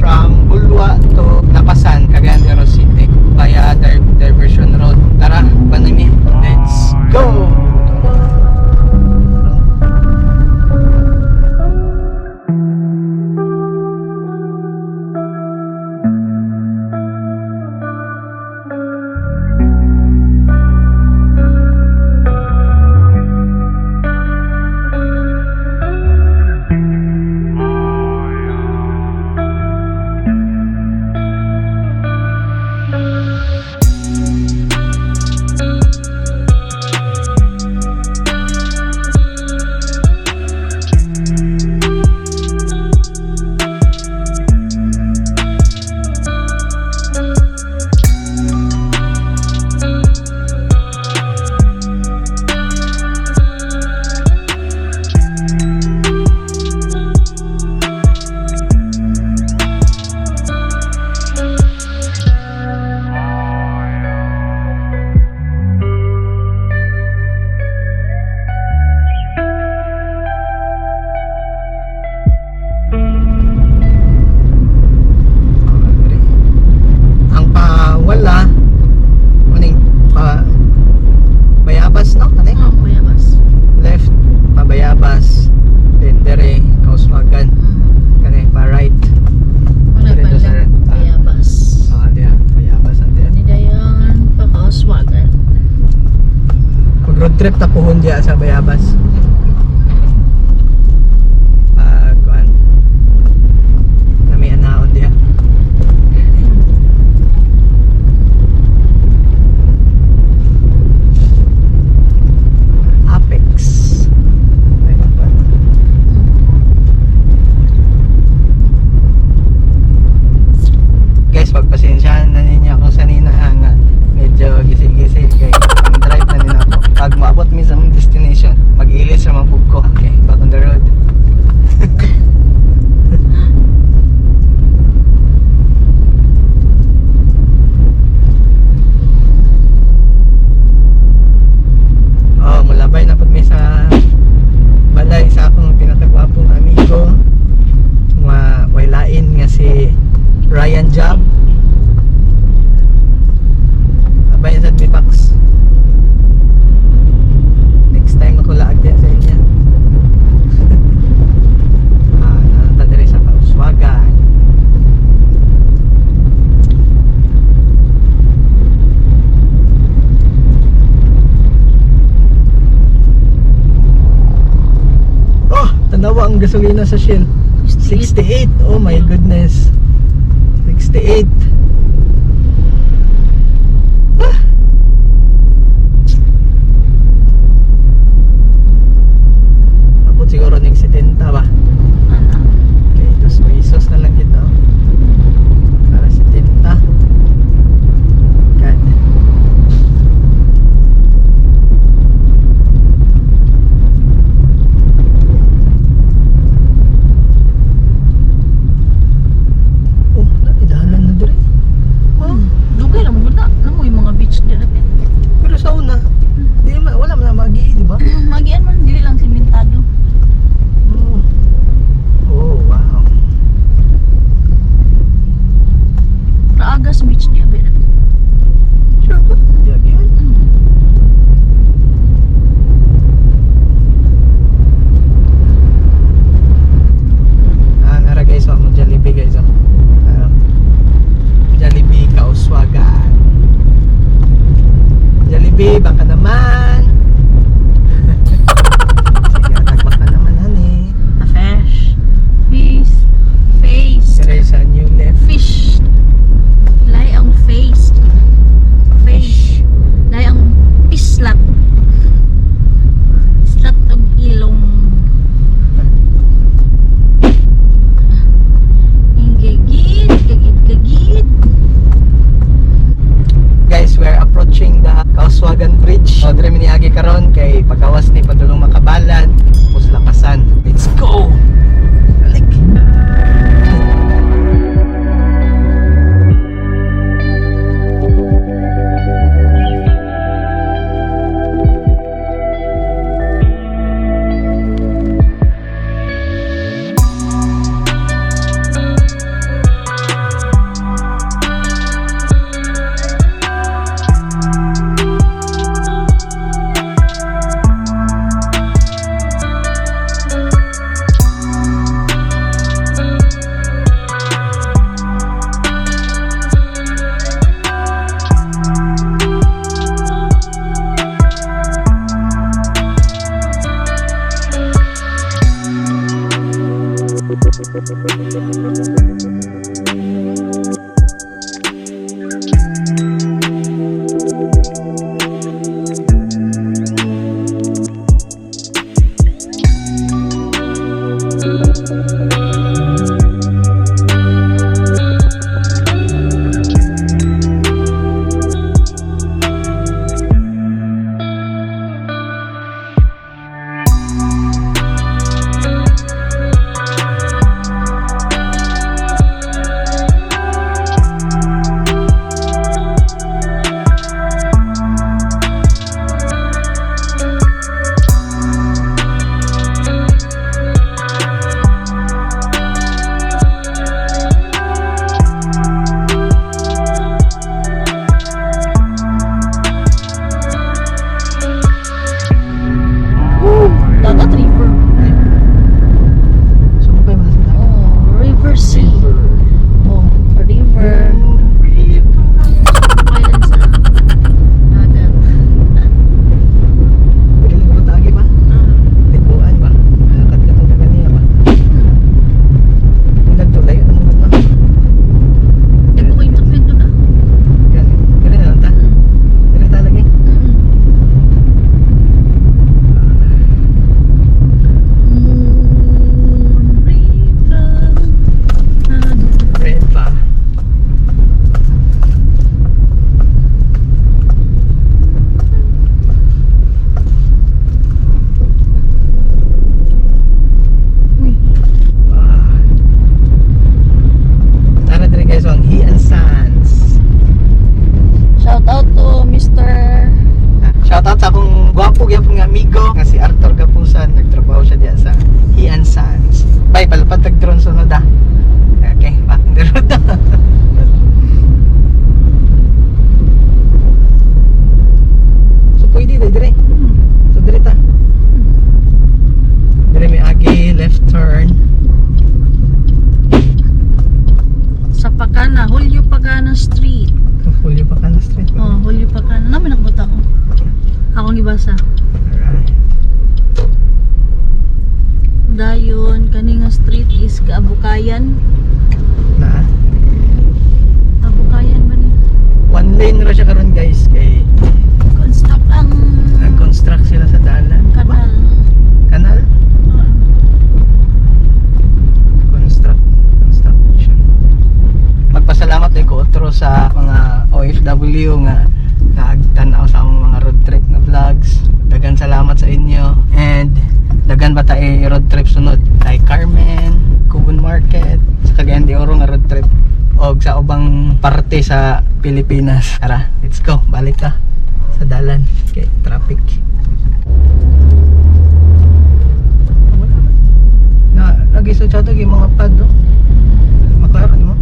from Bulwa to Lapasan, Cagayan de Oro City via Diversion Road. Tara, panami, let's go! Trip tapuhon dia sa Bayabas. Kuan. Nami anaon dia. Apex. Guys, pagpasensyahan na ninyo ako sanina nga medyo gising-gising kay ang drive na nila ako. Pag maabot mi sa mong destination, mag-ilis sa mga ko. Okay, back on the road. Oh, mulabay na pag may sa balay sa akong pinakagwapong amigo. Wailain nga si Ryan Job. Abay sa Mipax. Time ako laag din sa inyo. Nanata sa Kauswagan. Oh, tanawa ang gasolina sa Shell. 68. Oh my goodness. 68. Siguro ng 70 ba? Okay, 2 pesos na lang dito para 70. God. Oh, naidahanan na dito. Dagat river. So, pa yung mga Oh, river sea. Oh, river. Ayan sa dagat. Pwede lang ko tagi ba? Likuan ba? Lakad ka talaga niya ba? Hindi to layo ng mga ba? Hindi ko yung tapin doon ah. Gani na lang ta? Gani ta lagi? Moon River. Red pa. Uy, Ah. Tara dire guys ang Hian Sands. shout out to Mr. Shoutout sa akong gwapo gyapon nga amigo nga si Arthur Gapusan, nagtrabaho siya diyan sa Hian Sands. Bye, palapad tag drone sunod ah. Okay, back on the road. So pwede dire. So dire ta. Dire may agi left turn. Sa Pagana, Julio Pagana Street. Fully pa ka na street. Oh, Julio Pagana. Namin nakabota ko. Akong gibasa. Alright. Dayon, kaninga street is Kaabukayan. Na Kaabukayan ba ni? one lane ra siya karon guys kay Construct ang nag-construct sila sa dalan. kanal. Kanal? Construction. Magpasalamat din ko otro sa mga OFW nga nagtanaw sa among mga road trip na vlogs. Dagan salamat sa inyo and dagan ba tayo road trip sunod kay Carmen, Kubon Market, sa Cagayan de Oro nga road trip og sa ubang parte sa Pilipinas. Tara, let's go. Balik ta sa dalan kay traffic. Wala na lagi sa chat yung mga pad no. Makaran mo.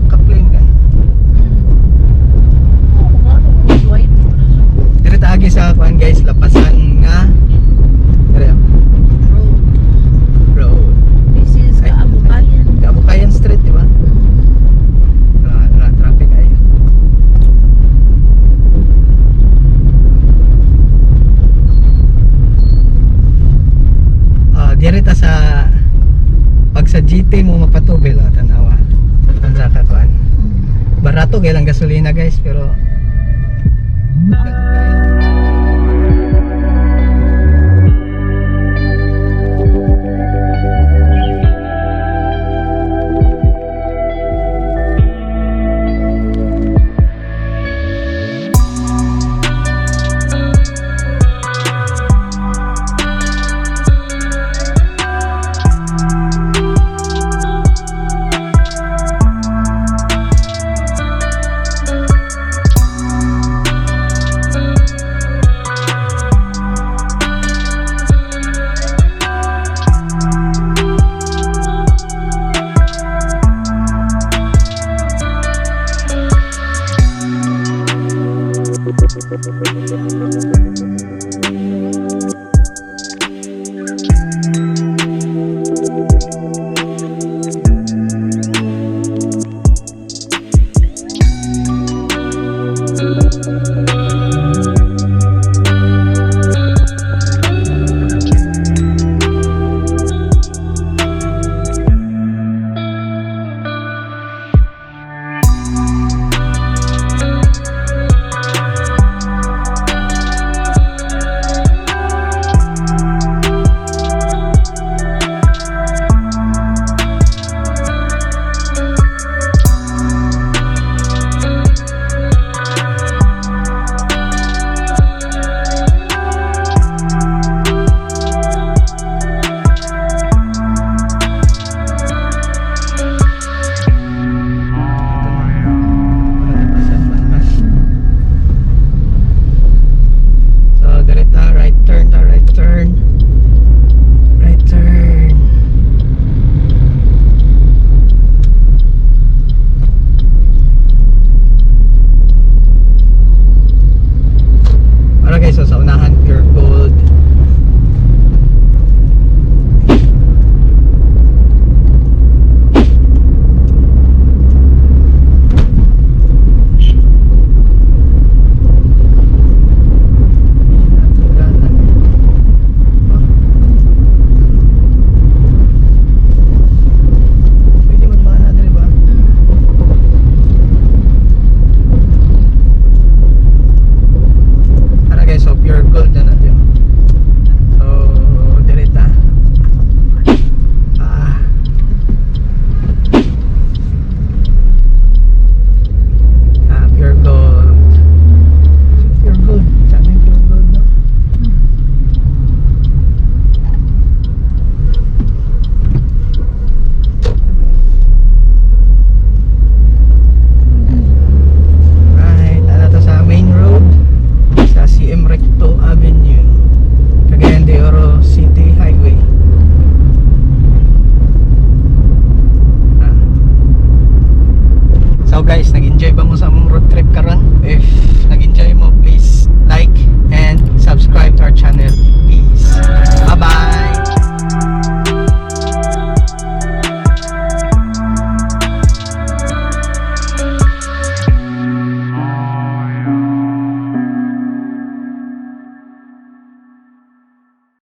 Ka-plain kan. Oh, magkano kung white? Dire ta agi sa kuan guys, lapasan nga dire Road. road. This is Ay. Kaabukayan. Kabukayan Street, di ba? Traffic ay. Dire ta sa pag sa GT mo mapatubil tanawa. Unsa ka kuan? Barato kay lang gasolina guys pero